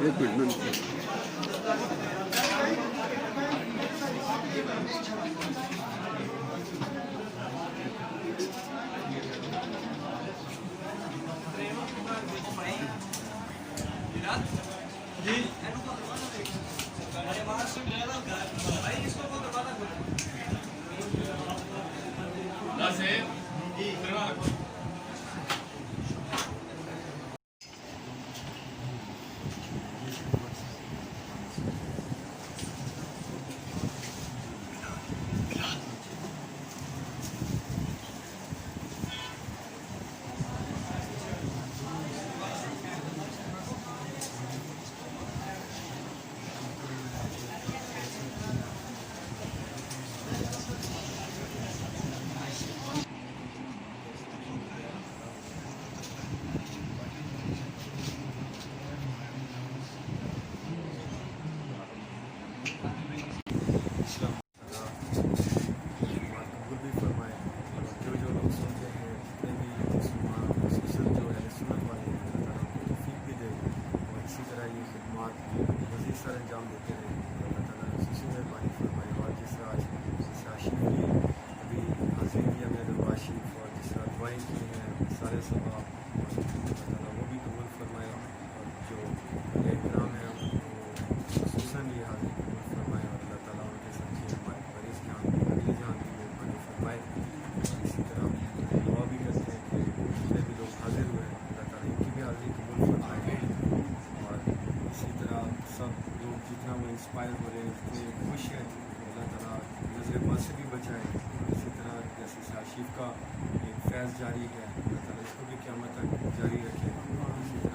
एक minute sir अंजाम देते रहे। अल्लाह ताला खुशी में पानी फरमाए। और जिस तरह आज आशिफ की अभी हाजिरी किया मैंने आशिफ, और जिस तरह दुआएँ की हैं सारे सवाब अल्लाह ताला वो भी कबूल फरमाए। और जो इकराम है उनको खुसूसन ये हाजिरी कबूल फरमाए। और अल्लाह ताला उनके सच्चे हमारे परेश के यहाँ अगले जहाँ भी मेहरबानी फरमाए। इसी तरह दुआ भी करते हैं कि जितने भी लोग हाजिर हुए हैं अल्लाह ताला इनकी भी हाजिरी कबूल फरमाए। और इसी तरह सब लोग जितना वो इंस्पायर हो रहे हैं, जितने खुश हैं, अल्लाह ताला नज़र बद से भी बचाए। इसी तरह जैसे आशिफ का एक फैज़ जारी है, अल्लाह ताला इसको भी क़यामत तक जारी रखे। इसी तरह